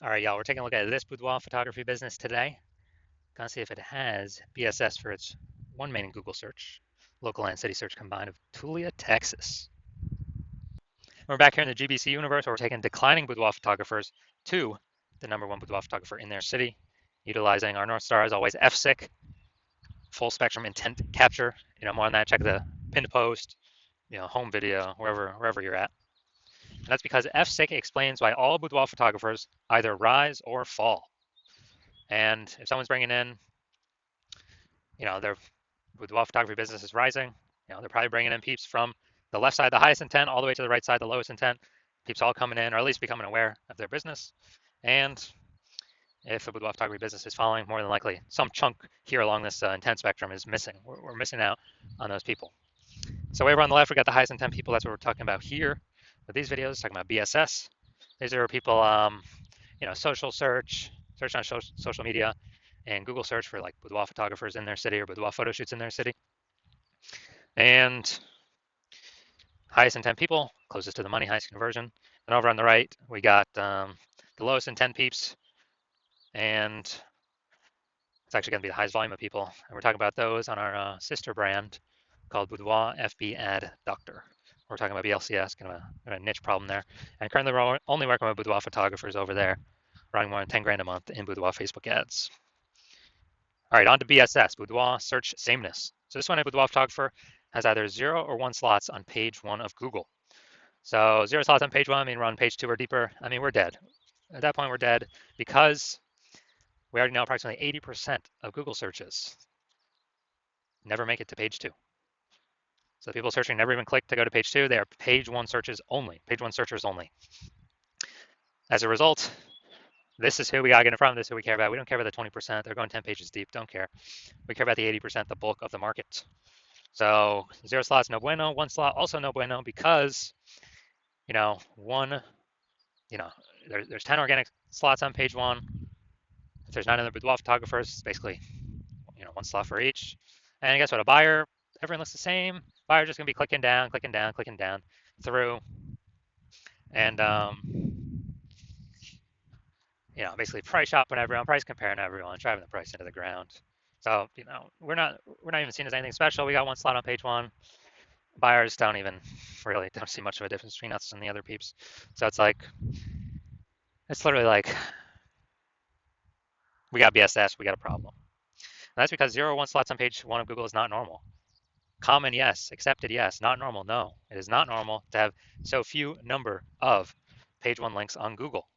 All right, y'all, we're taking a look at this boudoir photography business today. Gonna see if it has BSS for its one main Google search, local and city search combined of Tulia, Texas. We're back here in the GBC universe where we're taking declining boudoir photographers to the number one boudoir photographer in their city, utilizing our North Star as always, FSIC, full spectrum intent capture. More on that, check the pinned post, home video, wherever you're at. And that's because FSIC explains why all boudoir photographers either rise or fall. And if someone's bringing in, their boudoir photography business is rising, they're probably bringing in peeps from the left side, the highest intent, all the way to the right side, the lowest intent. Peeps all coming in, or at least becoming aware of their business. And if a boudoir photography business is falling, more than likely some chunk here along this intent spectrum is missing. We're missing out on those people. So over on the left, we got the highest intent people. That's what we're talking about here with these videos, talking about BSS. These are people, social search on social media, and Google search for like boudoir photographers in their city or boudoir photo shoots in their city. And highest intent people, closest to the money, highest conversion. And over on the right, we got the lowest intent peeps, and it's actually going to be the highest volume of people. And we're talking about those on our sister brand called Boudoir FB Ad Doctor. We're talking about BLCS, kind of a niche problem there. And currently we're only working with boudoir photographers over there, running more than 10 grand a month in boudoir Facebook ads. All right, on to BSS, boudoir search sameness. So this one, a boudoir photographer has either 0 or 1 slots on page 1 of Google. So 0 slots on page 1, we're on page 2 or deeper. We're dead. At that point, we're dead because we already know approximately 80% of Google searches never make it to page 2. So people searching never even click to go to page 2. They are page 1 searches only, page 1 searchers only. As a result, this is who we gotta get in front of, this is who we care about. We don't care about the 20%, they're going 10 pages deep, don't care. We care about the 80%, the bulk of the market. So 0 slots, no bueno. 1 slot, also no bueno, because, there's 10 organic slots on page 1. If there's 9 other boudoir photographers, it's basically, 1 slot for each. And guess what? A buyer, everyone looks the same. Buyer's just gonna be clicking down through, and basically price shopping everyone, price comparing everyone, driving the price into the ground. So we're not even seen as anything special. We got 1 slot on page 1. Buyers don't see much of a difference between us and the other peeps. So it's literally like we got BSS, we got a problem. And that's because 0 or 1 slots on page 1 of Google is not normal. Common, yes. Accepted, yes. Not normal, no. It is not normal to have so few number of page 1 links on Google.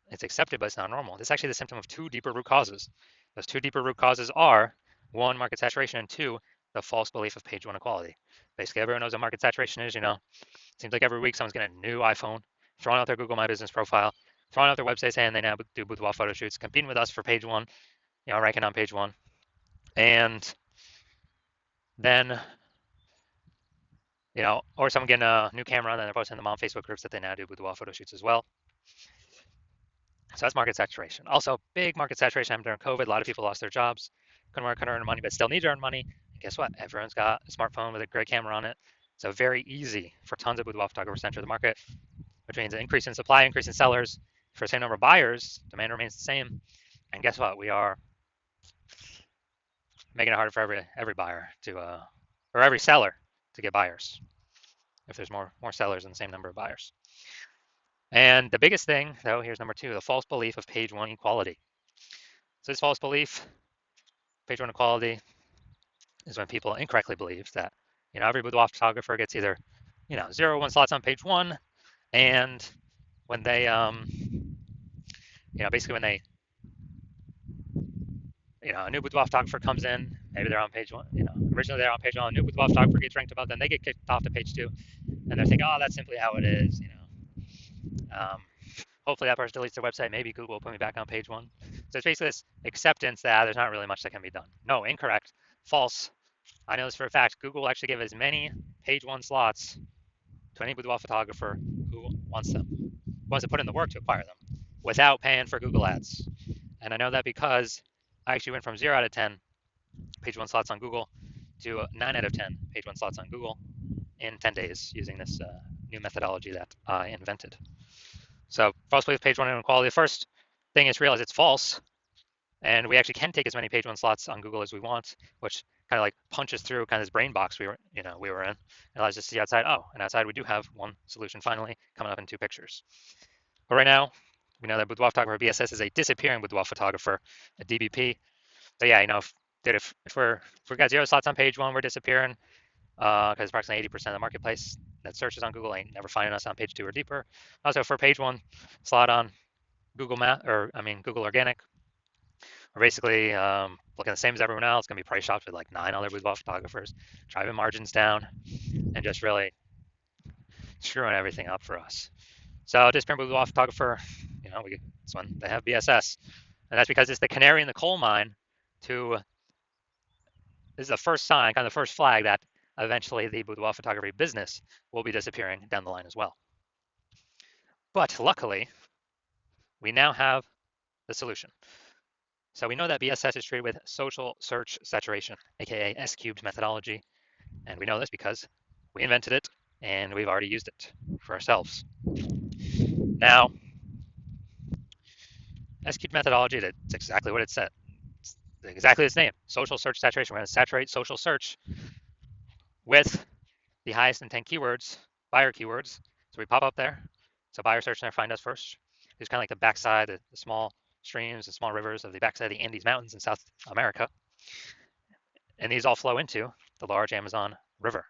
It's accepted, but it's not normal. This is actually the symptom of 2 deeper root causes. Those 2 deeper root causes are 1, market saturation, and 2, the false belief of page 1 equality. Basically, everyone knows what market saturation is. It seems like every week someone's getting a new iPhone, throwing out their Google My Business profile, throwing out their website saying they now do boudoir photo shoots, competing with us for page 1, ranking on page 1. And then, or someone getting a new camera and then they're posting them on Facebook groups that they now do boudoir photo shoots as well. So that's market saturation. Also, big market saturation during COVID. A lot of people lost their jobs, couldn't work, couldn't earn money, but still need to earn money. And guess what? Everyone's got a smartphone with a great camera on it. So very easy for tons of boudoir photographers to enter the market, which means an increase in supply, increase in sellers. For the same number of buyers, demand remains the same. And guess what? We are making it harder for every buyer or every seller to get buyers if there's more sellers than the same number of buyers. And the biggest thing, though, here's number 2, the false belief of page 1 equality. So this false belief, page 1 equality, is when people incorrectly believe that, every boudoir photographer gets either, 0 or 1 slots on page 1, and when they, basically when they, a new boudoir photographer comes in, maybe they're on page 1, originally they're on page 1, a new boudoir photographer gets ranked above, then they get kicked off to page 2, and they're thinking, oh, that's simply how it is, hopefully that person deletes their website, maybe Google will put me back on page 1. So it's basically this acceptance that there's not really much that can be done. No, incorrect, false. I know this for a fact. Google will actually give as many page 1 slots to any boudoir photographer who wants to put in the work to acquire them without paying for Google ads. And I know that because I actually went from 0 out of 10 page 1 slots on Google to 9 out of 10 page 1 slots on Google in 10 days using this new methodology that I invented. So false place page one inequality. The first thing is to realize it's false, and we actually can take as many page one slots on Google as we want, which kind of like punches through kind of this brain box we were in. It allows us to see outside. Oh, and outside we do have one solution finally coming up in two pictures. But right now, we know that Boudoir photographer BSS is a disappearing Boudoir photographer, a DBP. So yeah, if we got zero slots on page one, we're disappearing because approximately 80% of the marketplace that searches on Google ain't never finding us on page two or deeper. Also, for page one slot on Google Organic, we're basically looking the same as everyone else. Going to be price shopped with like 9 other boudoir photographers, driving margins down, and just really screwing everything up for us. So disappearing boudoir photographer, it's when they have BSS, and that's because it's the canary in the coal mine. To This is the first sign, kind of the first flag that eventually the boudoir photography business will be disappearing down the line as well. But luckily, we now have the solution. So we know that BSS is treated with social search saturation, aka S cubed methodology, and we know this because we invented it and we've already used it for ourselves. Now, S cubed methodology, that's exactly what it said. It's exactly its name, social search saturation. We're going to saturate social search with the highest intent keywords, buyer keywords. So we pop up there. So buyer search there, find us first. It's kind of like the backside, the small streams, the small rivers of the backside of the Andes Mountains in South America. And these all flow into the large Amazon River.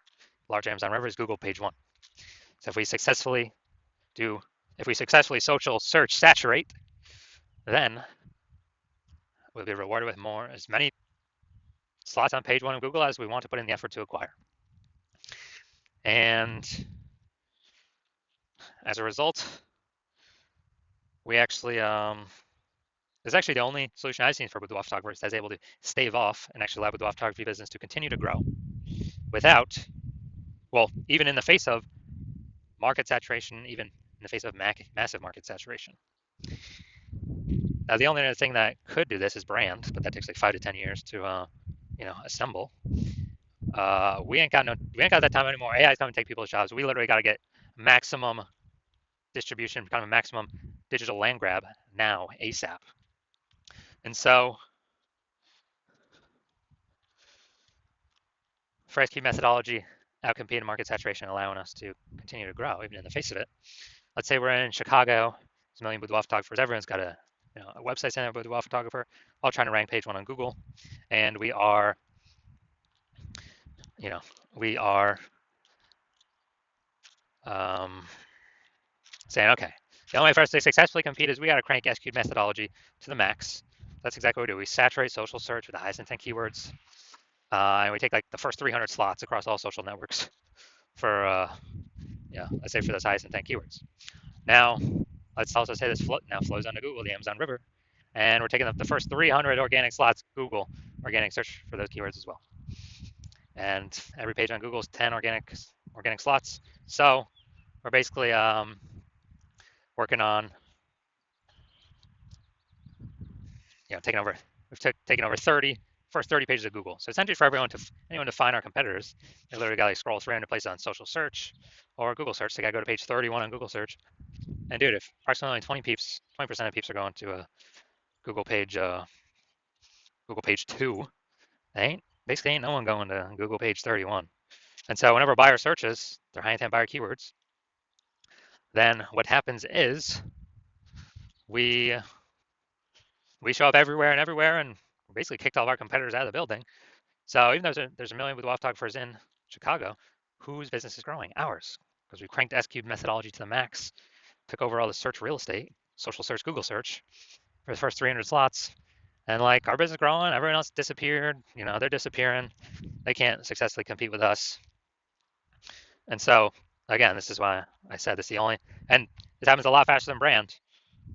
The large Amazon River is Google page one. So if we successfully social search saturate, then we'll be rewarded with as many slots on page one of Google as we want to put in the effort to acquire. And as a result, we actually this is actually the only solution I've seen for boudoir photographers that's able to stave off and actually allow boudoir photography business to continue to grow without, even in the face of market saturation, even in the face of massive market saturation. Now, the only other thing that could do this is brand, but that takes like 5 to 10 years to, assemble. We ain't got that time anymore. AI is coming to take people's jobs. We literally got to get maximum distribution, kind of a maximum digital land grab now, ASAP. And so, for SQ methodology, outcompeting market saturation, allowing us to continue to grow even in the face of it. Let's say we're in Chicago. There's a million boudoir photographers. Everyone's got a website saying they're a boudoir photographer, all trying to rank page one on Google, and we are saying, okay, the only way for us to successfully compete is we got to crank SQ methodology to the max. That's exactly what we do. We saturate social search with the highest intent keywords, and we take like the first 300 slots across all social networks for, let's say for those highest intent keywords. Now, let's also say this now flows onto Google, the Amazon River, and we're taking up the first 300 organic slots, Google organic search for those keywords as well. And every page on Google is 10 organic slots. So we're basically working on, taking over. We've taken over first 30 pages of Google. So essentially, for anyone to find our competitors, they literally got to scroll 300 places on social search or Google search. They got to go to page 31 on Google search. And dude, if approximately 20% of peeps are going to a Google page 2, basically ain't no one going to Google page 31. And so whenever a buyer searches their high intent buyer keywords, then what happens is we show up everywhere, and basically kicked all of our competitors out of the building. So even though there's a million boudoir photographers in Chicago, whose business is growing? Ours, because we cranked S-cubed methodology to the max, took over all the search real estate, social search, Google search, for the first 300 slots. And like our business is growing, everyone else disappeared. They're disappearing. They can't successfully compete with us. And so again, this is why I said this is the only, and this happens a lot faster than brand.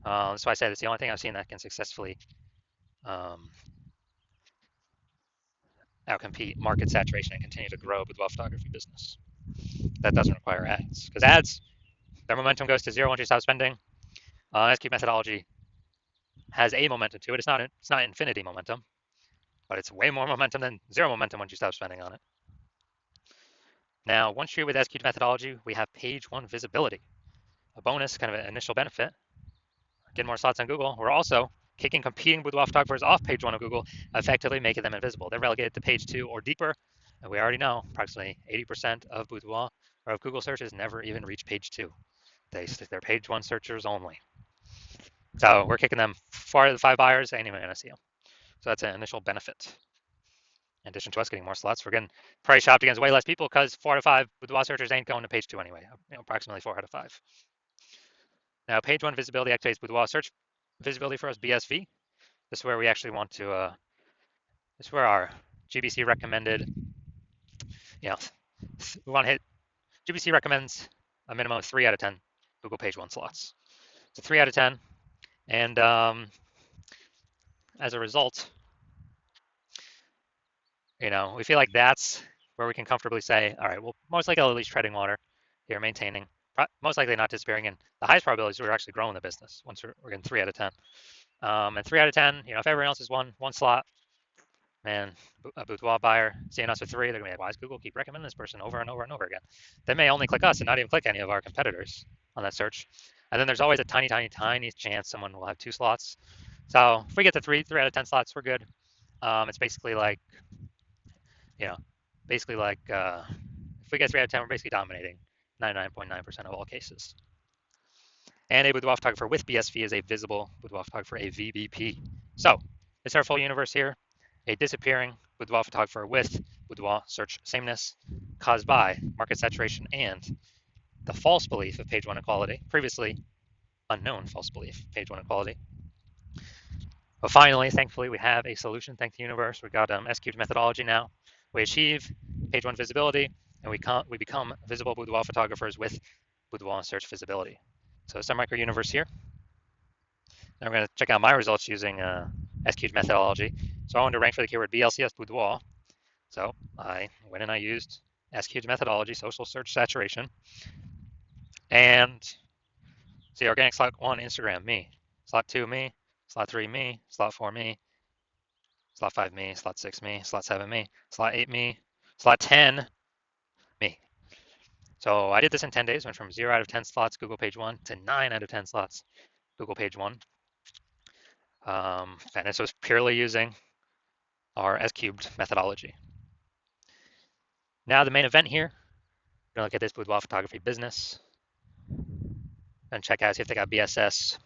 That's why I said it's the only thing I've seen that can successfully outcompete market saturation and continue to grow with photography business. That doesn't require ads, because ads, their momentum goes to zero once you stop spending. SQ methodology has a momentum to it. It's not infinity momentum, but it's way more momentum than zero momentum once you stop spending on it. Now, once you're with SQ methodology, we have page one visibility. a bonus, kind of an initial benefit, getting more slots on Google. We're also kicking competing boudoir photographers off page one of Google, effectively making them invisible. They're relegated to page two or deeper. And we already know approximately 80% of boudoir or of Google searches never even reach page two. They're page one searchers only. So we're kicking them 4 out of the 5 buyers. They ain't even gonna see them. So that's an initial benefit. In addition to us getting more slots, we're getting price shopped against way less people because 4 out of 5 boudoir searchers ain't going to page two anyway. Approximately 4 out of 5. Now, page one visibility activates boudoir search visibility for us, BSV. This is where we actually want to, this is where our GBC recommended, you know, we want to hit, GBC recommends a minimum of 3 out of 10 Google page one slots. So 3 out of 10. And as a result, we feel like that's where we can comfortably say, all right, well, most likely at least treading water here, maintaining, most likely not disappearing. And the highest probability is we're actually growing the business once we're getting 3 out of 10. And 3 out of 10, if everyone else is one slot, man, a boudoir buyer seeing us with 3, they're gonna be like, why does Google keep recommending this person over and over and over again? They may only click us and not even click any of our competitors on that search. And then there's always a tiny, tiny, tiny chance someone will have 2 slots. So if we get to 3 out of 10 slots, we're good. It's basically like, if we get 3 out of 10, we're basically dominating 99.9% of all cases. And a boudoir photographer with BSV is a visible boudoir photographer, a VBP. So it's our full universe here. A disappearing boudoir photographer with boudoir search sameness caused by market saturation and the false belief of page one equality, previously unknown false belief, page one equality. But finally, thankfully, we have a solution. Thank the universe. We got S-cubed methodology now. We achieve page one visibility, and we become visible boudoir photographers with boudoir search visibility. So it's our micro universe here. Now we're going to check out my results using S-cubed methodology. So I wanted to rank for the keyword BLCS boudoir. So I went and I used S-cubed methodology, social search saturation, and see organic slot 1, Instagram, me. Slot 2, me. Slot 3, me. Slot 4, me. Slot 5, me. Slot 6, me. Slot 7, me. Slot 8, me. Slot 10, me. So I did this in 10 days, went from 0 out of 10 slots Google page 1 to 9 out of 10 slots Google page 1. And this was purely using our S-cubed methodology. Now the main event here, we're gonna look at this boudoir photography business and check out, see if they got BSS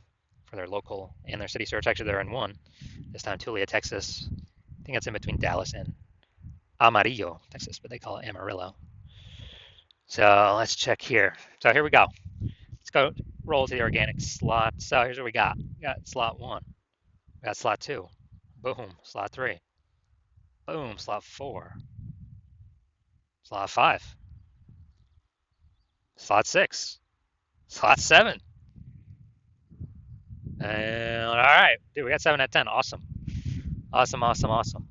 for their local and their city search. Actually, they're in one, this time Tulia, Texas. I think it's in between Dallas and Amarillo, Texas, but they call it Amarillo. So let's check here. So here we go. Let's go roll to the organic slot. So here's what we got. We got slot 1. We got slot 2. Boom, slot 3. Boom, slot 4. Slot 5. Slot 6. Slot 7. And all right, dude, we got 7 out of 10. Awesome. Awesome, awesome, awesome.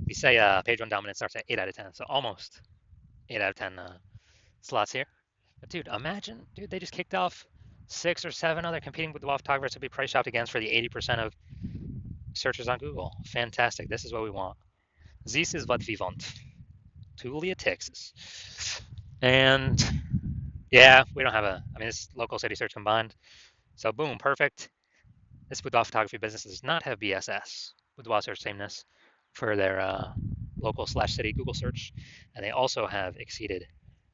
We say page one dominance starts at 8 out of 10, so almost 8 out of 10 slots here. But dude, imagine, dude, they just kicked off 6 or 7 other competing boudoir photographers to be price shopped against for the 80% of searches on Google. Fantastic. This is what we want. This is what we want. Tulia, Texas. And yeah, we don't have this local city search combined. So boom, perfect. This boudoir photography business does not have BSS, boudoir search sameness, for their local/city Google search, and they also have exceeded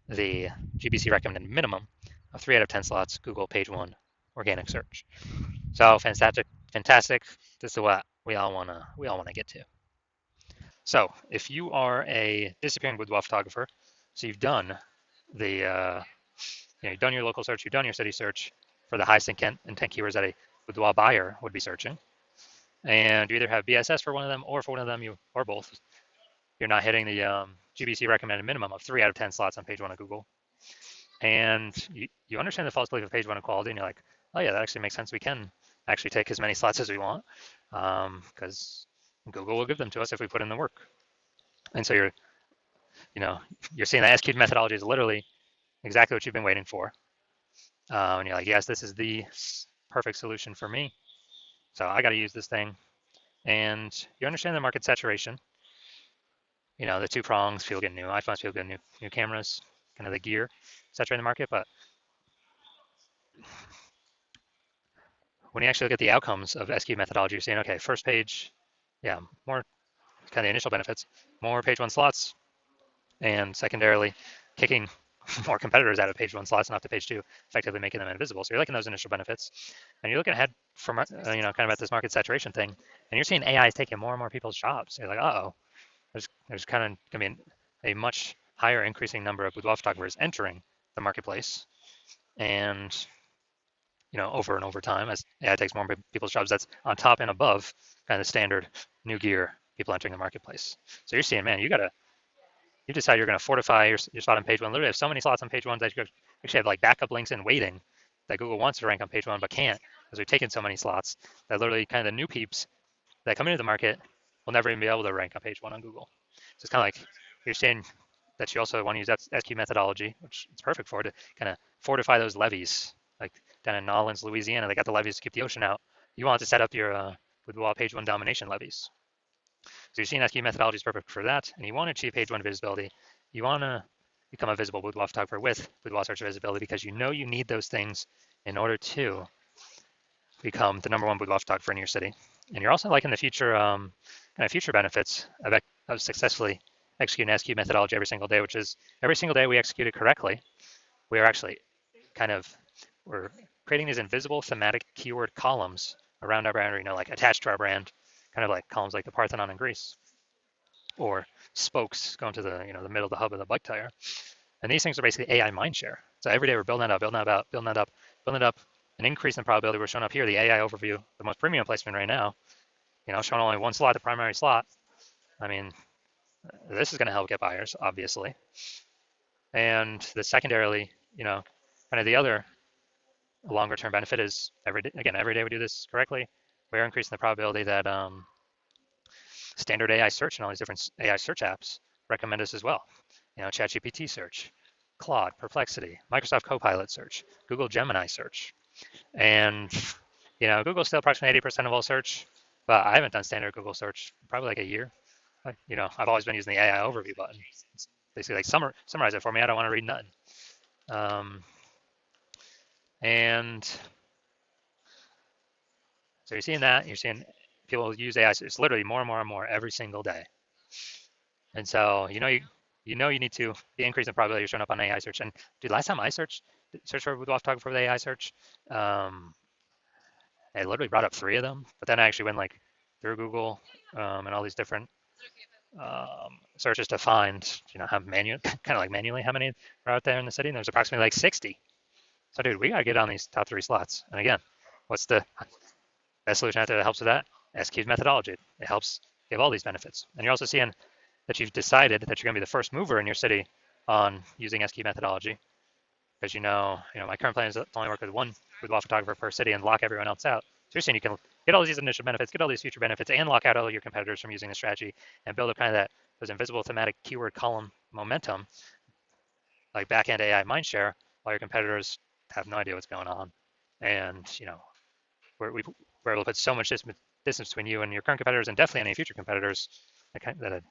the GBC recommended minimum of 3 out of 10 slots Google page 1 organic search. So fantastic, fantastic. This is what we all wanna get to. So if you are a disappearing boudoir photographer, so you've done the you've done your local search, you've done your city search for the highest intent keywords that a boudoir buyer would be searching, and you either have BSS for one of them, or for one of them, or both, you're not hitting the GBC recommended minimum of 3 out of 10 slots on page 1 of Google, and you understand the false belief of page 1 equality, and you're like, oh yeah, that actually makes sense. We can actually take as many slots as we want, because Google will give them to us if we put in the work. And so you're seeing that S-cubed methodology is literally exactly what you've been waiting for. And you're like, yes, this is the perfect solution for me. So I got to use this thing. And you understand the market saturation. The 2 prongs, people get new iPhones, people get new cameras, kind of the gear saturating the market. But when you actually look at the outcomes of SQ methodology, you're saying, okay, first page, yeah, more kind of the initial benefits, more page one slots, and secondarily, kicking more competitors out of page one slots and off to page two, effectively making them invisible. So you're liking those initial benefits, and you're looking ahead from kind of at this market saturation thing, and you're seeing AI is taking more and more people's jobs. You're like, uh oh, there's kind of going to be a much higher increasing number of boudoir photographers entering the marketplace, and over and over time as AI takes more people's jobs. That's on top and above kind of standard new gear people entering the marketplace. So you're seeing, man, you decide you're going to fortify your spot on page one. Literally have so many slots on page one that you actually have like backup links in waiting that Google wants to rank on page one but can't because we've taken so many slots that literally kind of the new peeps that come into the market will never even be able to rank on page one on Google. So it's kind of like you're saying that you also want to use SQ methodology, which it's perfect for, to kind of fortify those levees. Like down in Nolens, Louisiana, they got the levees to keep the ocean out. You want to set up your boudoir page one domination levees. So you're seeing SQ methodology is perfect for that, and you want to achieve page one visibility. You want to become a visible boudoir photographer with boudoir search visibility because you know you need those things in order to become the number one boudoir photographer in your city. And you're also liking the future kind of future benefits of successfully executing SQ methodology every single day, which is every single day we execute it correctly, we are actually kind of we're creating these invisible thematic keyword columns around our brand, like attached to our brand, kind of like columns like the Parthenon in Greece, or spokes going to the middle of the hub of the bike tire. And these things are basically AI mindshare. So every day we're building that up, building it up, an increase in probability. We're showing up here the AI overview, the most premium placement right now. Showing only one slot, the primary slot. I mean, this is going to help get buyers, obviously. And the secondarily, kind of the other longer term benefit is every day we do this correctly, we're increasing the probability that standard AI search and all these different AI search apps recommend us as well. ChatGPT search, Claude, Perplexity, Microsoft Copilot search, Google Gemini search. And, Google's still approximately 80% of all search, but I haven't done standard Google search probably like a year. I've always been using the AI overview button. It's basically like summarize it for me. I don't want to read nothing. And so you're seeing that. You're seeing people use AI. It's literally more and more and more every single day. And so you need to be increasing the probability you're showing up on AI search. And dude, last time I searched for boudoir photographer with AI search, I literally brought up 3 of them. But then I actually went like through Google and all these different searches to find how manually how many are out there in the city. And there's approximately like 60. So dude, we gotta get on these top 3 slots. And again, what's the best solution out there that helps with that? SQ's methodology. It helps give all these benefits. And you're also seeing that you've decided that you're going to be the first mover in your city on using SQ methodology, because my current plan is to only work with one boudoir photographer per city and lock everyone else out. So you're saying you can get all these initial benefits, get all these future benefits, and lock out all your competitors from using the strategy and build up kind of those invisible thematic keyword column momentum, like back-end AI mindshare, while your competitors have no idea what's going on. And we're able to put so much distance between you and your current competitors, and definitely any future competitors, that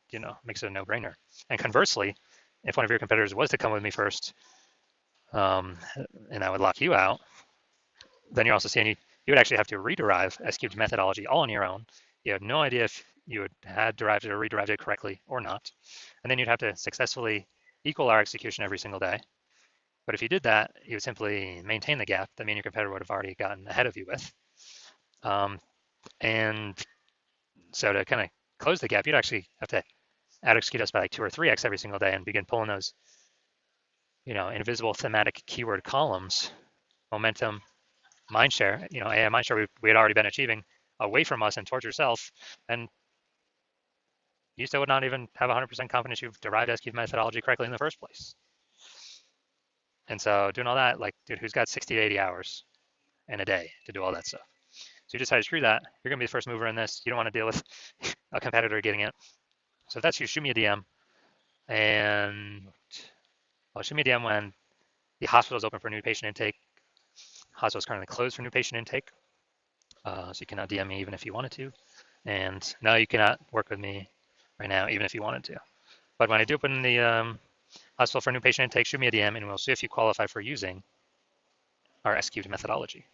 makes it a no-brainer. And conversely, if one of your competitors was to come with me first, and I would lock you out, then you're also seeing you would actually have to rederive S-cubed methodology all on your own. You have no idea if you had derived it or rederived it correctly or not. And then you'd have to successfully equal our execution every single day. But if you did that, you would simply maintain the gap that me and your competitor would have already gotten ahead of you with. And so to kind of close the gap, you'd actually have to out execute us by like 2 or 3x every single day and begin pulling those, invisible thematic keyword columns, momentum, mindshare, AI mindshare we had already been achieving away from us and towards yourself. And you still would not even have 100% confidence you've derived SQ methodology correctly in the first place. And so doing all that, like, dude, who's got 60 to 80 hours in a day to do all that stuff? So you decide to screw that. You're going to be the first mover in this. You don't want to deal with a competitor getting it. So if that's you, shoot me a DM. And shoot me a DM when the hospital is open for new patient intake. Hospital is currently closed for new patient intake. So you cannot DM me even if you wanted to. And no, you cannot work with me right now, even if you wanted to. But when I do open the hospital for new patient intake, shoot me a DM and we'll see if you qualify for using our SQ'd methodology.